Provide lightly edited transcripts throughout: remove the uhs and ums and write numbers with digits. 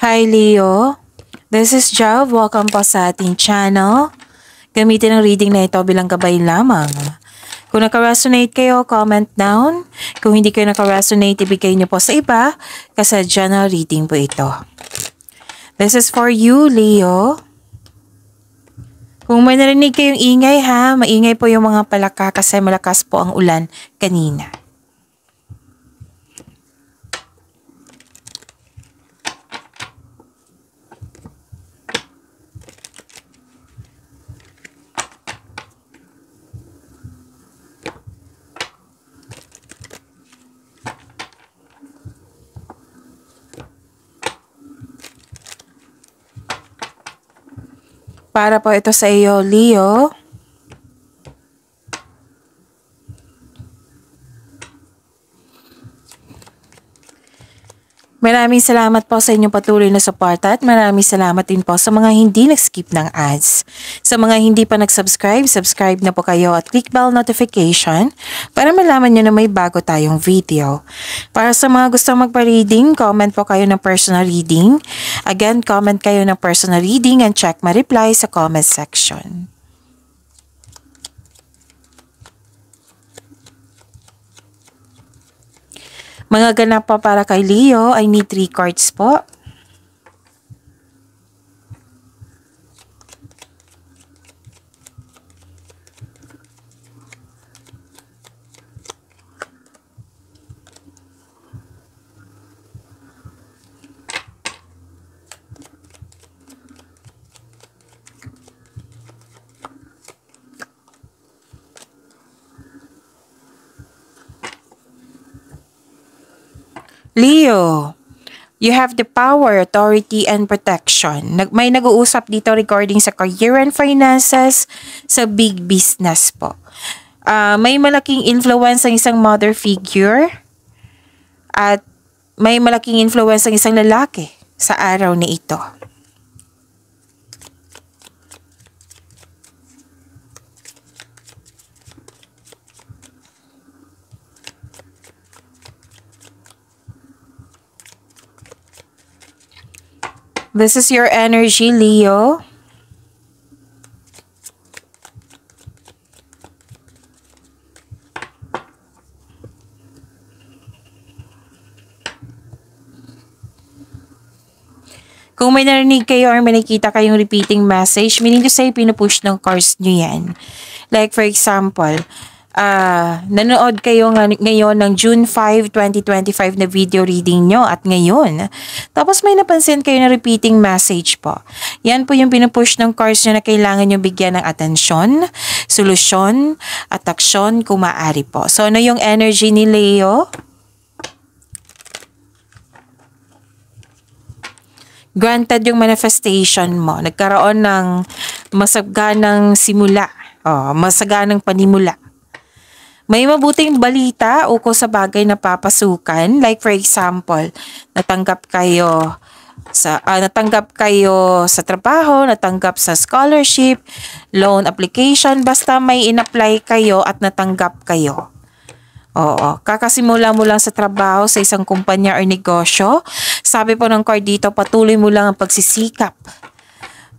Hi Leo, this is Jav. Welcome po sa ating channel. Gamitin ang reading na ito bilang gabay lamang. Kung naka-resonate kayo, comment down. Kung hindi kayo naka-resonate, ibigay niyo po sa iba kasi general reading po ito. This is for you, Leo. Kung may narinig kayong ingay ha, maingay po yung mga palaka kasi malakas po ang ulan kanina. Para po ito sa iyo, Leo. Maraming salamat po sa inyong patuloy na suporta at maraming salamat din po sa mga hindi nag-skip ng ads. Sa mga hindi pa nag-subscribe, subscribe na po kayo at click bell notification para malaman nyo na may bago tayong video. Para sa mga gustong magpa-reading, comment po kayo ng personal reading. Again, comment kayo ng personal reading and check my reply sa comment section. Mga ganap po para kay Leo, I need 3 cards po. Leo, you have the power, authority, and protection. May nag-uusap dito regarding sa career and finances, sa big business po. May malaking influence ang isang mother figure at may malaking influence ang isang lalaki sa araw na ito. This is your energy, Leo. Kung may narinig kayo or may nakita kayong repeating message, meaning to say, pinupush ng cards nyo yan. Like for example, nanood kayo ngayon ng June 5, 2025 na video reading nyo at ngayon. Tapos may napansin kayo na repeating message po. Yan po yung pinupush ng cards nyo na kailangan nyo bigyan ng atensyon, solusyon, at aksyon kung maaari po. So ano yung energy ni Leo? Granted yung manifestation mo. Nagkaroon ng masaganang simula. Masaganang panimula. May mabuting balita ukol sa bagay na papasukan. Like for example, natanggap kayo sa trabaho, natanggap sa scholarship, loan application, basta may in-apply kayo at natanggap kayo. Oo, kakasimula mo lang sa trabaho sa isang kumpanya or negosyo. Sabi po ng card dito, patuloy mo lang ang pagsisikap.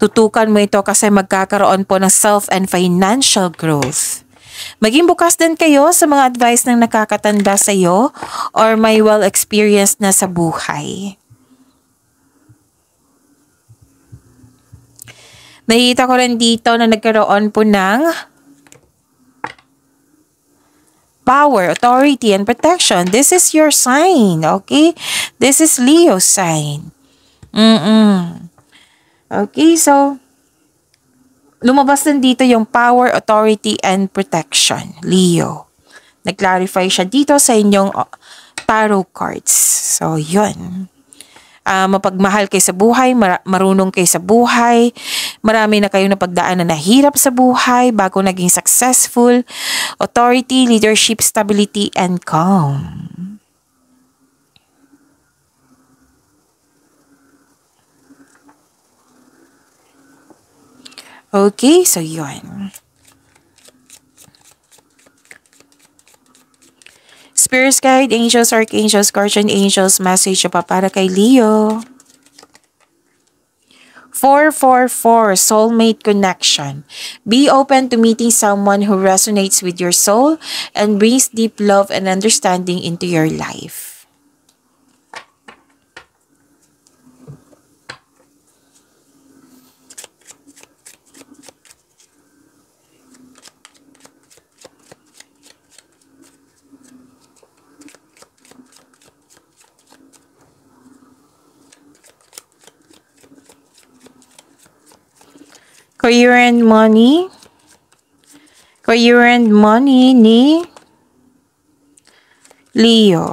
Tutukan mo ito kasi magkakaroon po ng self and financial growth. Maging bukas din kayo sa mga advice ng nakakatanda sa iyo or may well-experienced na sa buhay. Nakikita ko rin dito na nagkaroon po ng power, authority, and protection. This is your sign, okay? This is Leo's sign. Okay, so lumabas din dito yung power, authority, and protection. Leo. Nag-clarify siya dito sa inyong tarot cards. So, yun. Mapagmahal kayo sa buhay, marunong kayo sa buhay, marami na kayong napagdaanan na hirap sa buhay bago naging successful. Authority, leadership, stability, and calm. Okay, so yun. Spirits, guide, angels, archangels, guardian angels, message pa para kay Leo. 444, soulmate connection. Be open to meeting someone who resonates with your soul and brings deep love and understanding into your life. Career and money. Career and money ni Leo.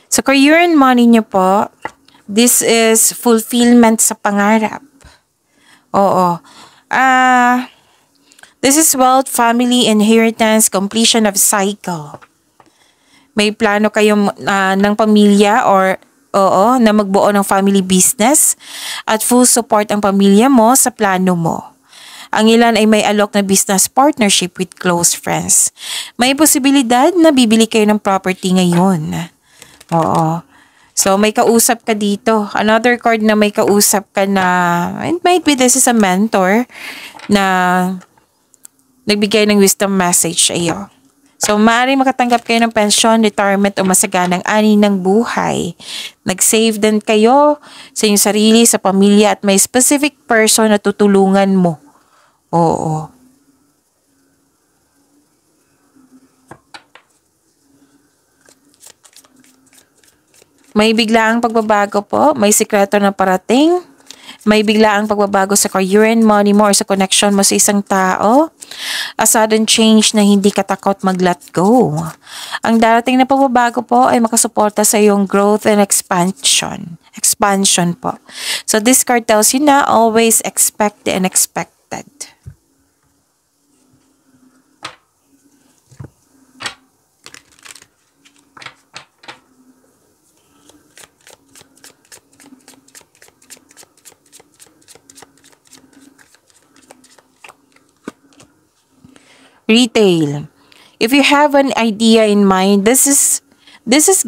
Sa career and money niyo po, this is fulfillment sa pangarap. Oo. This is wealth, family, inheritance, completion of cycle. May plano kayo ng pamilya or na magbuo ng family business at full support ang pamilya mo sa plano mo. Ang ilan ay may alok na business partnership with close friends. May posibilidad na bibili kayo ng property ngayon. Oo. So, may kausap ka dito. Another card na may kausap ka na, it might be this is a mentor na nagbigay ng wisdom message sa iyo. So, maaaring makatanggap kayo ng pensyon, retirement o masaganang ani ng buhay. Nag-save din kayo sa inyong sarili, sa pamilya at may specific person na tutulungan mo. Oo. May biglaang pagbabago po, may sikreto na parating, may biglaang pagbabago sa career and money mo or sa connection mo sa isang tao, a sudden change na hindi ka takot mag-let go. Ang darating na pagbabago po ay makasuporta sa iyong growth and expansion. Expansion po. So this card tells you na always expect the unexpected. Retail. If you have an idea in mind, this is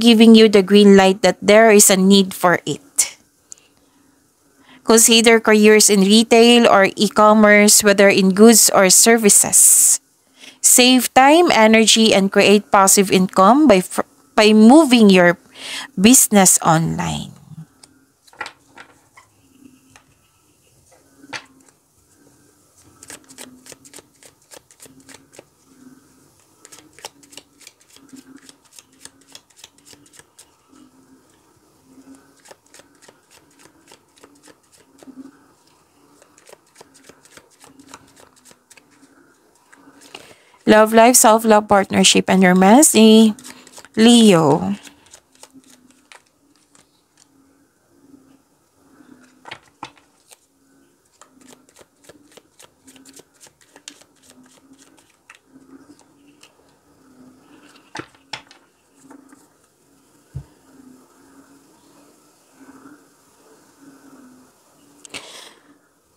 giving you the green light that there is a need for it. Consider careers in retail or e-commerce, whether in goods or services. Save time, energy, and create passive income by moving your business online. Love life, self-love, partnership, and romance ni Leo.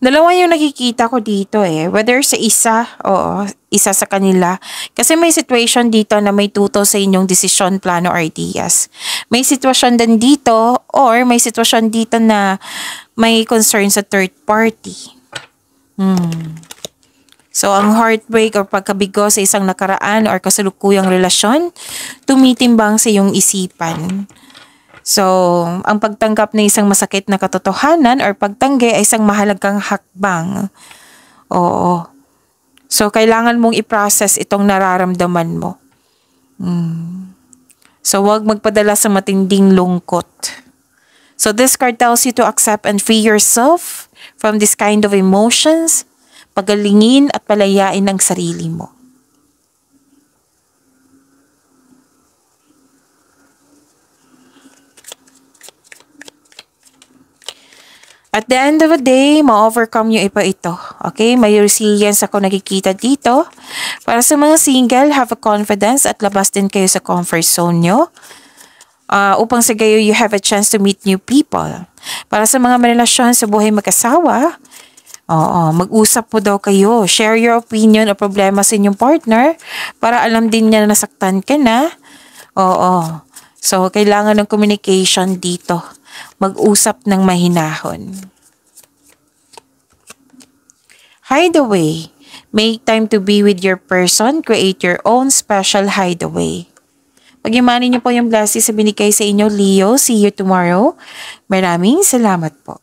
Dalawa yung nakikita ko dito whether sa isa sa kanila. Kasi may situation dito na may tuto sa inyong desisyon, plano, or ideas. May sitwasyon din dito or may sitwasyon dito na may concern sa third party. So, ang heartbreak or pagkabigo sa isang nakaraan or kasalukuyang relasyon, tumitimbang sa iyong isipan. So, ang pagtanggap ng isang masakit na katotohanan or pagtanggi ay isang mahalagang hakbang. Oo. So, kailangan mong i-process itong nararamdaman mo. So, huwag magpadala sa matinding lungkot. So, this card tells you to accept and free yourself from this kind of emotions, pagalingin at palayain ang sarili mo. At the end of the day, ma-overcome nyo pa ito. Okay? May resilience ako nakikita dito. Para sa mga single, have a confidence at labas din kayo sa comfort zone nyo. upang sa gayo you have a chance to meet new people. Para sa mga relasyon sa buhay mag-asawa, mag-usap po daw kayo. Share your opinion o problema sa inyong partner para alam din niya na nasaktan ka na. So, kailangan ng communication dito. Mag-usap ng mahinahon. Hideaway. Make time to be with your person. Create your own special hideaway. Pag-imanin niyo po yung blessings sa binigay sa inyo, Leo. See you tomorrow. Maraming salamat po.